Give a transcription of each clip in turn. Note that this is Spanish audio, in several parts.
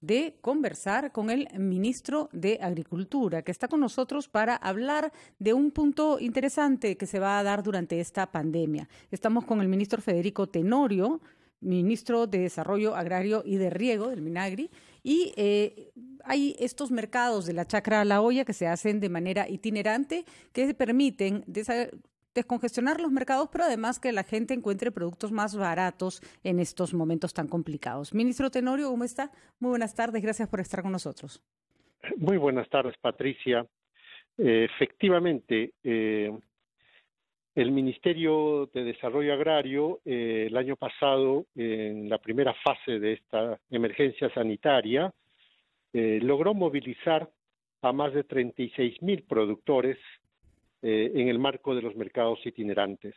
de conversar con el ministro de Agricultura, que está con nosotros para hablar de un punto interesante que se va a dar durante esta pandemia. Estamos con el ministro Federico Tenorio, ministro de Desarrollo Agrario y de Riego del Minagri, y hay estos mercados de la Chacra La Olla que se hacen de manera itinerante, que permiten descongestionar los mercados, pero además que la gente encuentre productos más baratos en estos momentos tan complicados. Ministro Tenorio, ¿cómo está? Muy buenas tardes, gracias por estar con nosotros. Muy buenas tardes, Patricia. Efectivamente, el Ministerio de Desarrollo Agrario el año pasado, en la primera fase de esta emergencia sanitaria, logró movilizar a más de 36,000 productores en el marco de los mercados itinerantes.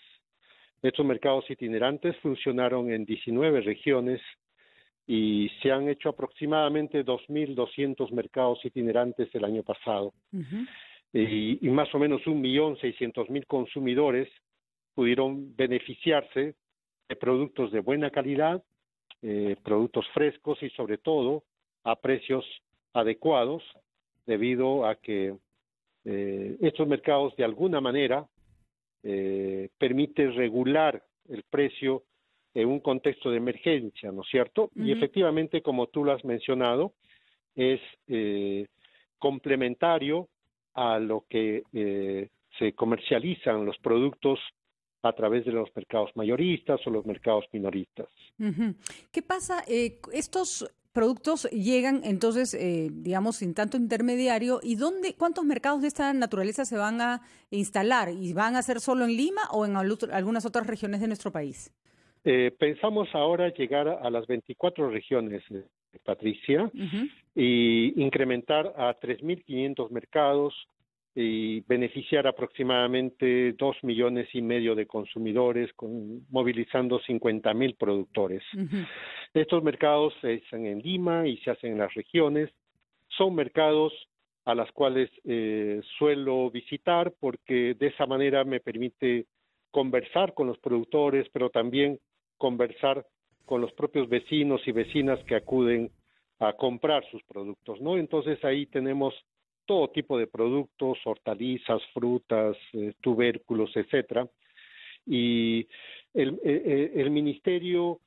Estos mercados itinerantes funcionaron en 19 regiones y se han hecho aproximadamente 2.200 mercados itinerantes el año pasado. Y más o menos 1.600.000 consumidores pudieron beneficiarse de productos de buena calidad, productos frescos y sobre todo a precios adecuados, debido a que estos mercados de alguna manera permiten regular el precio en un contexto de emergencia, ¿no es cierto? Y efectivamente, como tú lo has mencionado, es complementario a lo que se comercializan los productos a través de los mercados mayoristas o los mercados minoristas. ¿Qué pasa? Estos productos llegan entonces, digamos, sin tanto intermediario. ¿Y cuántos mercados de esta naturaleza se van a instalar? ¿Y van a ser solo en Lima o en algunas otras regiones de nuestro país? Pensamos ahora llegar a las 24 regiones, Patricia, y incrementar a 3.500 mercados y beneficiar aproximadamente 2,5 millones de consumidores, movilizando 50,000 productores. Estos mercados se hacen en Lima y se hacen en las regiones. Son mercados a las cuales suelo visitar porque de esa manera me permite conversar con los productores, pero también conversar con los propios vecinos y vecinas que acuden a comprar sus productos, ¿no? Entonces ahí tenemos todo tipo de productos, hortalizas, frutas, tubérculos, etcétera. Y el ministerio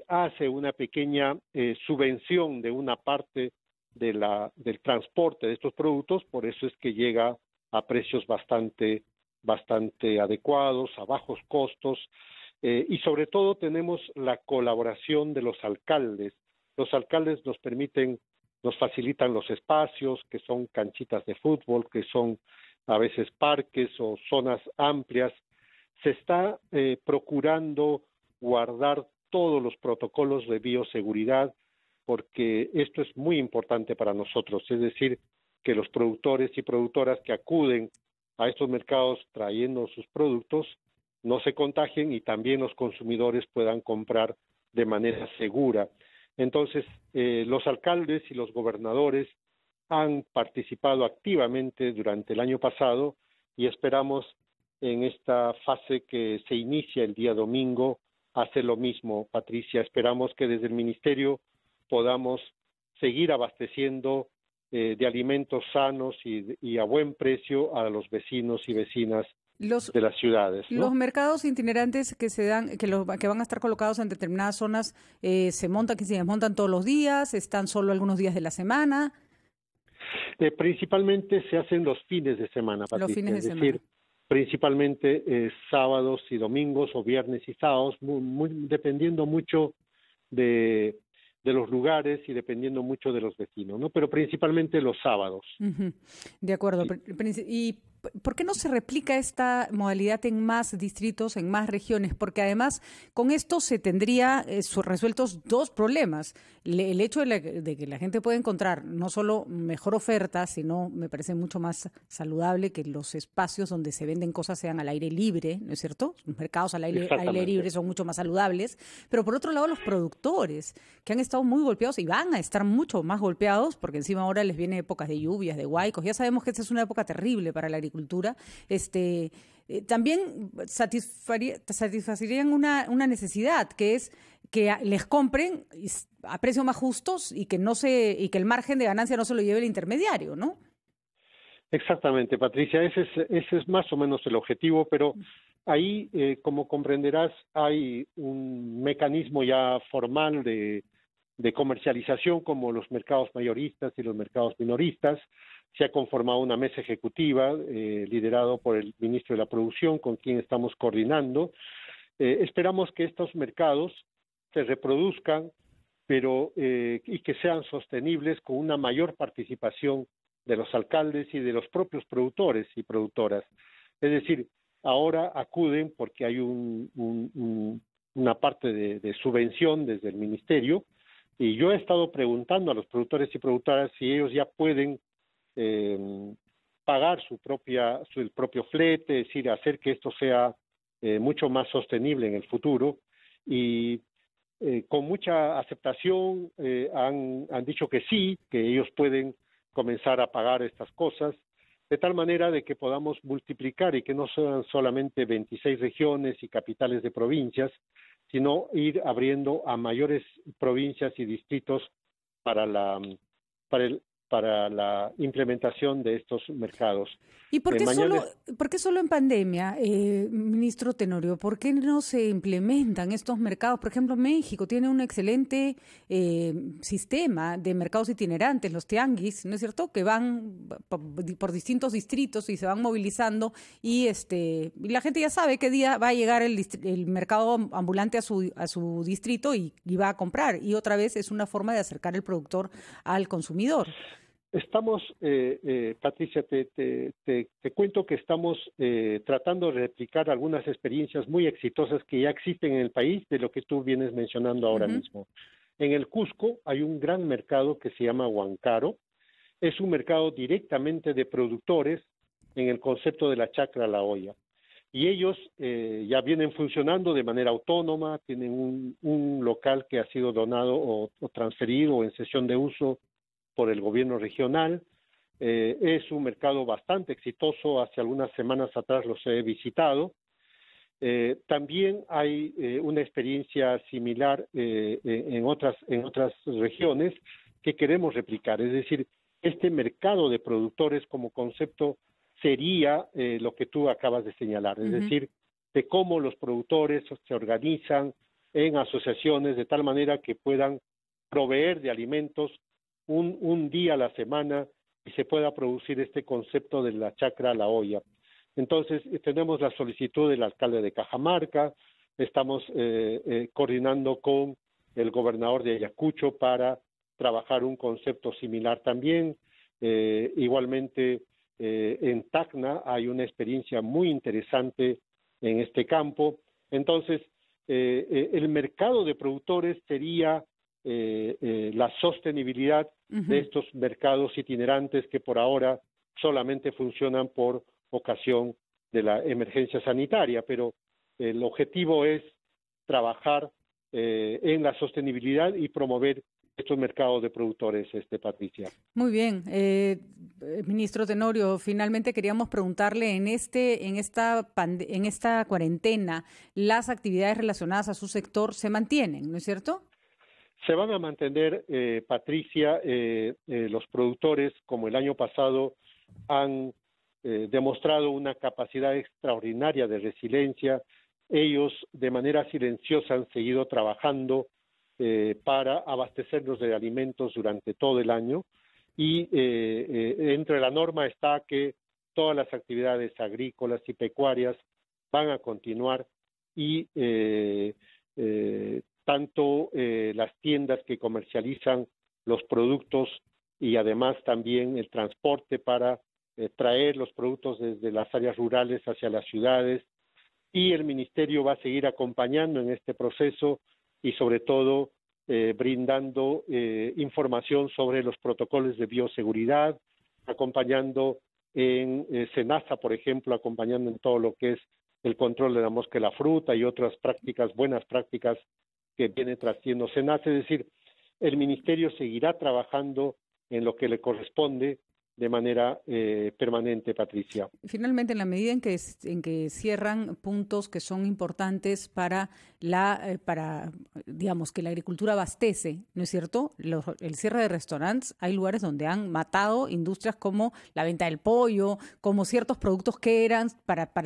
hace una pequeña subvención de una parte del transporte de estos productos, por eso es que llega a precios bastante adecuados, a bajos costos, y sobre todo tenemos la colaboración de los alcaldes. Los alcaldes nos facilitan los espacios, que son canchitas de fútbol, que son a veces parques o zonas amplias. Se está procurando guardar todos los protocolos de bioseguridad, porque esto es muy importante para nosotros, es decir, que los productores y productoras que acuden a estos mercados trayendo sus productos no se contagien y también los consumidores puedan comprar de manera segura. Entonces, los alcaldes y los gobernadores han participado activamente durante el año pasado y esperamos en esta fase que se inicia el día domingo hacer lo mismo, Patricia. Esperamos que desde el Ministerio podamos seguir abasteciendo de alimentos sanos y a buen precio a los vecinos y vecinas de las ciudades, ¿no? Los mercados itinerantes que se dan, que van a estar colocados en determinadas zonas, se desmontan todos los días, están solo algunos días de la semana. Principalmente se hacen los fines de semana, Patricia, los fines de es decir, principalmente sábados y domingos o viernes y sábados, dependiendo mucho de los lugares y dependiendo mucho de los vecinos, ¿no? Pero principalmente los sábados. De acuerdo. Sí. ¿Y por qué no se replica esta modalidad en más distritos, en más regiones? Porque además con esto se tendría resueltos dos problemas. El hecho de que la gente pueda encontrar no solo mejor oferta, sino me parece mucho más saludable que los espacios donde se venden cosas sean al aire libre, ¿no es cierto? Los mercados al aire libre son mucho más saludables. Pero por otro lado, los productores, que han estado muy golpeados y van a estar mucho más golpeados, porque encima ahora les viene épocas de lluvias, de huaicos. Ya sabemos que esta es una época terrible para la agricultura. Agricultura, también satisfacerían una necesidad, que es que les compren a precios más justos y que que el margen de ganancia no se lo lleve el intermediario, ¿no? Exactamente, Patricia, ese es más o menos el objetivo, pero ahí, como comprenderás, hay un mecanismo ya formal de comercialización como los mercados mayoristas y los mercados minoristas. Se ha conformado una mesa ejecutiva liderado por el ministro de la Producción, con quien estamos coordinando. Esperamos que estos mercados se reproduzcan, pero y que sean sostenibles con una mayor participación de los alcaldes y de los propios productores y productoras. Es decir, ahora acuden porque hay una parte de subvención desde el ministerio, y yo he estado preguntando a los productores y productoras si ellos ya pueden pagar el propio flete, es decir, hacer que esto sea mucho más sostenible en el futuro, y con mucha aceptación han dicho que sí, que ellos pueden comenzar a pagar estas cosas, de tal manera de que podamos multiplicar y que no sean solamente 26 regiones y capitales de provincias, sino ir abriendo a mayores provincias y distritos para la implementación de estos mercados. ¿Y por qué solo en pandemia, ministro Tenorio? ¿Por qué no se implementan estos mercados? Por ejemplo, México tiene un excelente sistema de mercados itinerantes, los tianguis, ¿no es cierto?, que van por distintos distritos y se van movilizando, y la gente ya sabe qué día va a llegar el mercado ambulante a su distrito y va a comprar. Y otra vez es una forma de acercar el productor al consumidor. Estamos, Patricia, te cuento que estamos tratando de replicar algunas experiencias muy exitosas que ya existen en el país, de lo que tú vienes mencionando ahora mismo. En el Cusco hay un gran mercado que se llama Huancaró. Es un mercado directamente de productores en el concepto de la chacra La Olla. Y ellos ya vienen funcionando de manera autónoma, tienen un local que ha sido donado o transferido o en cesión de uso por el gobierno regional. Es un mercado bastante exitoso. Hace algunas semanas atrás los he visitado. También hay una experiencia similar en otras regiones que queremos replicar. Es decir, este mercado de productores como concepto sería lo que tú acabas de señalar. Es decir, de cómo los productores se organizan en asociaciones de tal manera que puedan proveer de alimentos un día a la semana y se pueda producir este concepto de la chacra La Olla. Entonces, tenemos la solicitud del alcalde de Cajamarca, estamos coordinando con el gobernador de Ayacucho para trabajar un concepto similar también. Igualmente, en Tacna hay una experiencia muy interesante en este campo. Entonces, el mercado de productores sería la sostenibilidad de estos mercados itinerantes que por ahora solamente funcionan por ocasión de la emergencia sanitaria, pero el objetivo es trabajar en la sostenibilidad y promover estos mercados de productores, Patricia. Muy bien. Ministro Tenorio, finalmente queríamos preguntarle en esta cuarentena, ¿las actividades relacionadas a su sector se mantienen, no es cierto? Se van a mantener, Patricia, los productores, como el año pasado, han demostrado una capacidad extraordinaria de resiliencia. Ellos, de manera silenciosa, han seguido trabajando para abastecernos de alimentos durante todo el año, y entre la norma está que todas las actividades agrícolas y pecuarias van a continuar, y tanto las tiendas que comercializan los productos y además también el transporte para traer los productos desde las áreas rurales hacia las ciudades, y el ministerio va a seguir acompañando en este proceso y sobre todo brindando información sobre los protocolos de bioseguridad, acompañando en SENASA, por ejemplo, acompañando en todo lo que es el control de la mosca y la fruta y otras prácticas, buenas prácticas que viene trayendo SENASA. Es decir, el ministerio seguirá trabajando en lo que le corresponde de manera permanente, Patricia. Finalmente, en la medida en que cierran puntos que son importantes para digamos, que la agricultura abastece, ¿no es cierto? El cierre de restaurantes, hay lugares donde han matado industrias como la venta del pollo, como ciertos productos que eran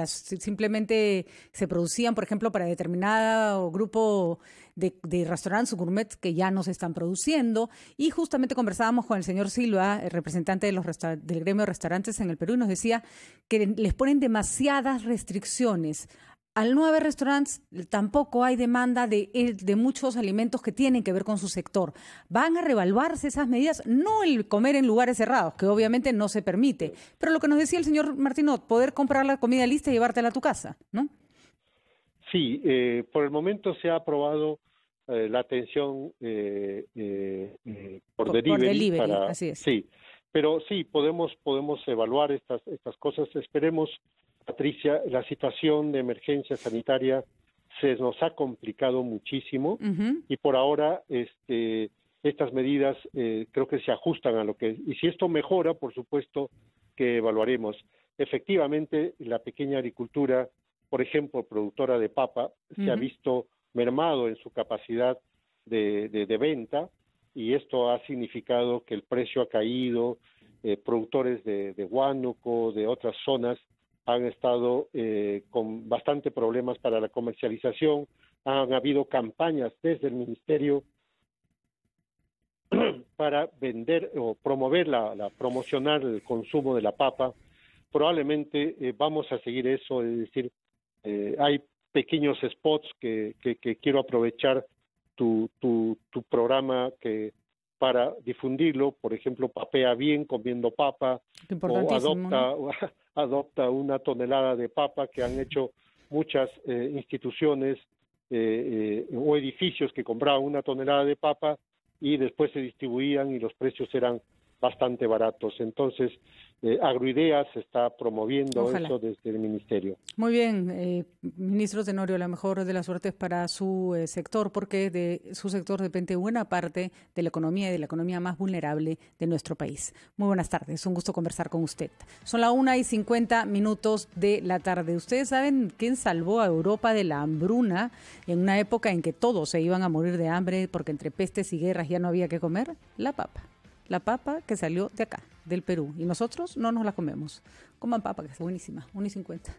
simplemente se producían, por ejemplo, para determinado grupo de restaurantes o gourmets que ya no se están produciendo. Y justamente conversábamos con el señor Silva, el representante del gremio de restaurantes en el Perú, y nos decía que les ponen demasiadas restricciones. Al no haber restaurantes, tampoco hay demanda de muchos alimentos que tienen que ver con su sector. ¿Van a reevaluarse esas medidas? No el comer en lugares cerrados, que obviamente no se permite, pero lo que nos decía el señor Martínez, poder comprar la comida lista y llevártela a tu casa, ¿no? Sí, por el momento se ha aprobado la atención por delivery. Así es. Sí, pero sí, podemos evaluar estas cosas. Esperemos, Patricia, la situación de emergencia sanitaria se nos ha complicado muchísimo y por ahora estas medidas creo que se ajustan a lo que... Y si esto mejora, por supuesto que evaluaremos. Efectivamente, la pequeña agricultura, por ejemplo, productora de papa, se ha visto mermado en su capacidad de venta y esto ha significado que el precio ha caído. Productores de Huánuco, de otras zonas, han estado con bastante problemas para la comercialización. Han habido campañas desde el Ministerio para vender o promocionar el consumo de la papa. Probablemente vamos a seguir eso, es decir, hay pequeños spots que quiero aprovechar tu programa para difundirlo. Por ejemplo, papea bien comiendo papa, o adopta una tonelada de papa, que han hecho muchas instituciones o edificios que compraban una tonelada de papa y después se distribuían y los precios eran bastante baratos. Entonces, Agroideas está promoviendo eso desde el Ministerio. Muy bien, ministro Tenorio, la mejor de las suertes para su sector, porque de su sector depende buena parte de la economía y de la economía más vulnerable de nuestro país. Muy buenas tardes, un gusto conversar con usted. Son las 1:50 de la tarde. ¿Ustedes saben quién salvó a Europa de la hambruna en una época en que todos se iban a morir de hambre porque entre pestes y guerras ya no había que comer? La papa. La papa que salió de acá, del Perú, y nosotros no nos la comemos. Coman papa, que es buenísima, 1:50.